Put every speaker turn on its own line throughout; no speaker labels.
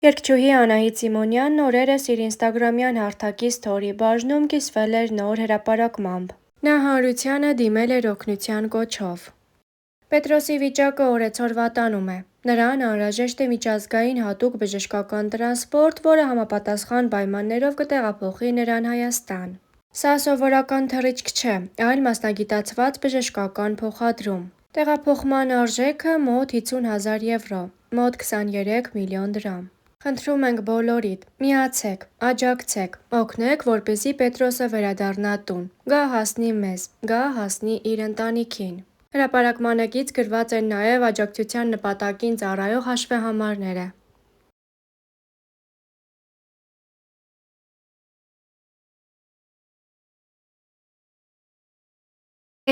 Երգչուհի Անահիտ Սիմոնյանն օրերս իր ինստագրամյան հարթակի սթորի բաժնում կիսվել էր նոր հրապարակմամբ։ Նա հանրությանը դիմել էր օգնության կոչով։ Պետրոսի վիճակը օրեցօր վատանում է։ Նրան անհրաժեշտ է միջազգային հատուկ բժշկական տրանսպորտ, որը համապատասխան պայմաններով կտեղափոխի նրան Հայաստան։ Սա սովորական թռիչք չէ, այլ մասնագիտացված բժշկական փոխադրում։ Տեղափոխման արժեքը մոտ 50,000 եվրո, մոտ 23 միլիոն դրամ։ Խնդրում ենք բոլորիդ, միացեք, աջակցեք, օգնեք, որպեսզի Պետրոսը վերադառնա տուն, գա հասնի մեզ, գա հասնի իր ընտանիքին։ Հրապարակմանը կից գրված են նաև աջակցության նպատակին ծառայող հաշվեհամարները։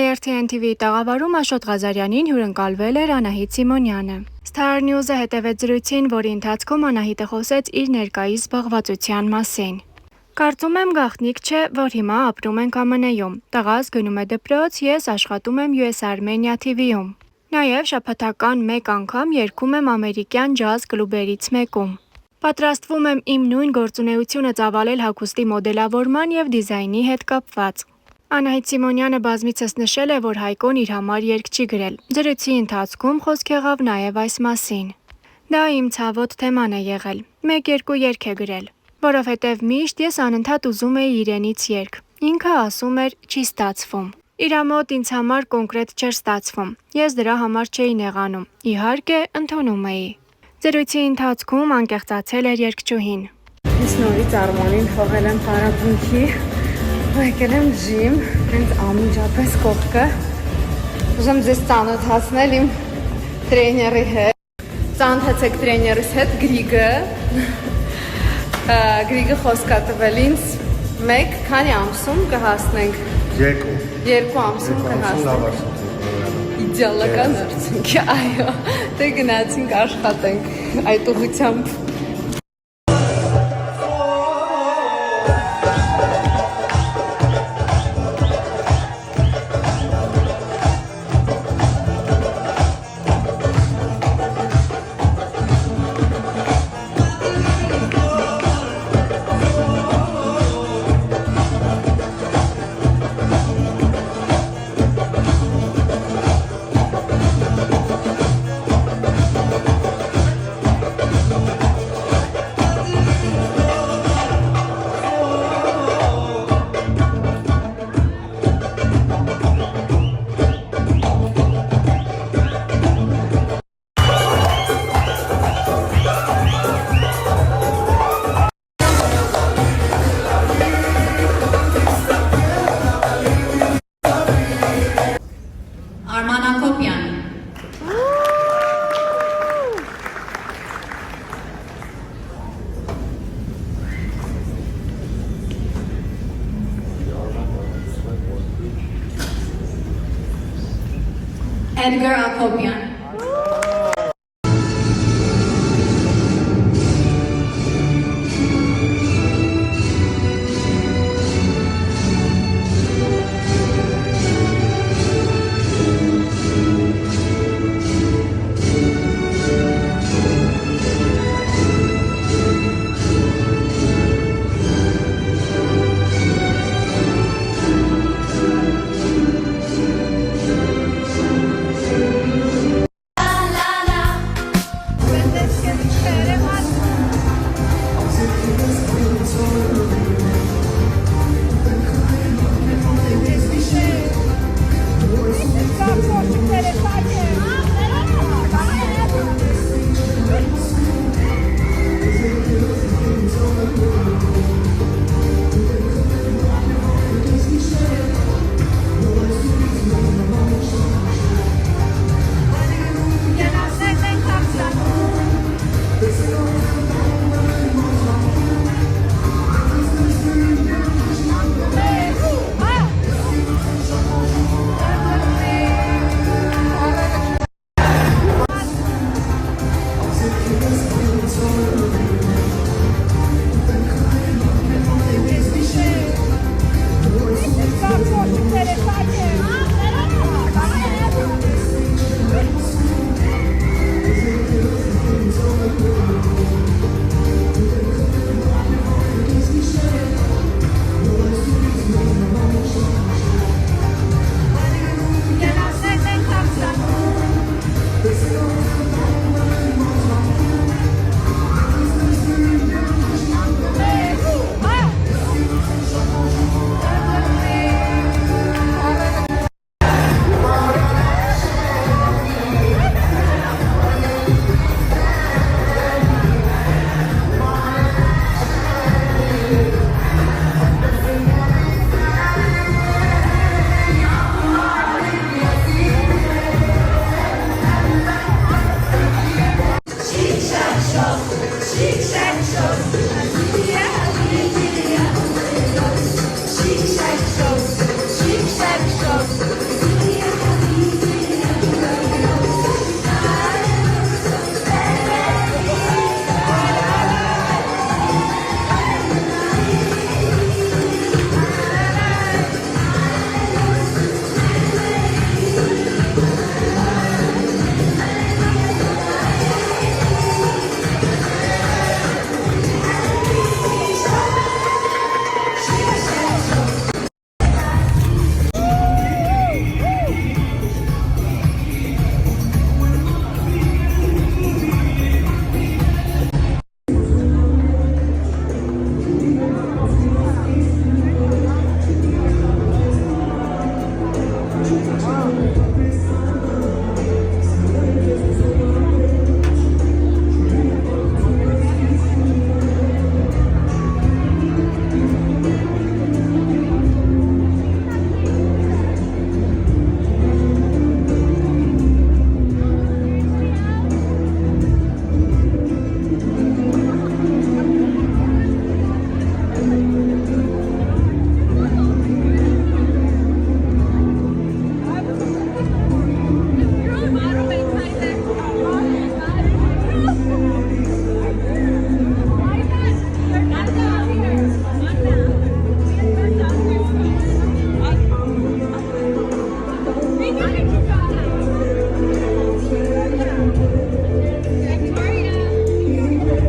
ARTN TV-ի տաղավարում Աշոտ Ղազարյանին հյուրընկալվել էր Անահիտ Սիմոնյանը։ Star News-ը հետևեց զրույցին, որի ընթացքում Անահիտը խոսեց իր ներկայիս զբաղվածության մասին։ Կարծում եմ գաղտնիք չէ, որ հիմա ապրում ենք ԱՄՆ-ում։ Տղաս գնում է դպրոց, ես աշխատում եմ US Armenia TV-ում։ Նաև շաբաթական մեկ անգամ երգում եմ ամերիկյան ջազ կլուբերից մեկում։ Պատրաստվում եմ իմ նույն գործունեությունը ծավալել հագուստի մոդելավորման և դիզայնի հետ կապված։ Անահիտ Սիմոնյանը բազմիցս նշել է, որ Հայկոն իր համար երգ չի գրել։ Զրույցի ընթացքում խոսք եղավ նաև այս մասին։ Դա իմ ցավոտ թեման է եղել։ 1-2 երգ է գրել, որովհետև միշտ ես անընդհատ ուզում էի իրենից երգ։ Ինքը ասում էր՝ չի ստացվում։ Իրա մոտ ինձ համար կոնկրետ չէր ստացվում։ Ես դրա համար չէի նեղանում։ Իհարկե, ընդունում էի։ Զրույցի ընթացքում անկեղծացել էր երգչուհին։
Ես նորից Արմանին թողել եմ Փարավունքի, եկել եմ ժիմ, հենց անմիջապես կողքը։ Ուզում ձեզ ծանոթացնել իմ տրեյների հետ։ Ծանոթացեք տրեյներիս հետ Գրիգը։ Գրիգը խոսք է տվել ինձ 1 քանի ամսում կհասնենք։ 2 ամսում կհասնենք։ Իդեալական արդյունք է, այո։ Դե գնացինք աշխատենք այդ ուղղությամբ։
Edgar Akopian.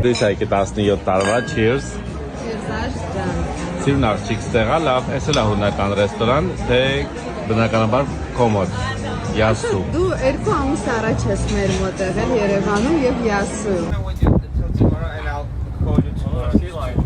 Դες այգի 17 տարվա, cheers։
Երզաշ ջան։
Սիրուն աղջիկ ստեղա, լավ, էս էլ է հունական ռեստորան, թե բնականաբար կոմոդ, Յասու։
Դու 2 ամիս առաջ ես մեր մոտ եղել Երևանում եւ Յասու։
Till tomorrow and I'll call you tomorrow.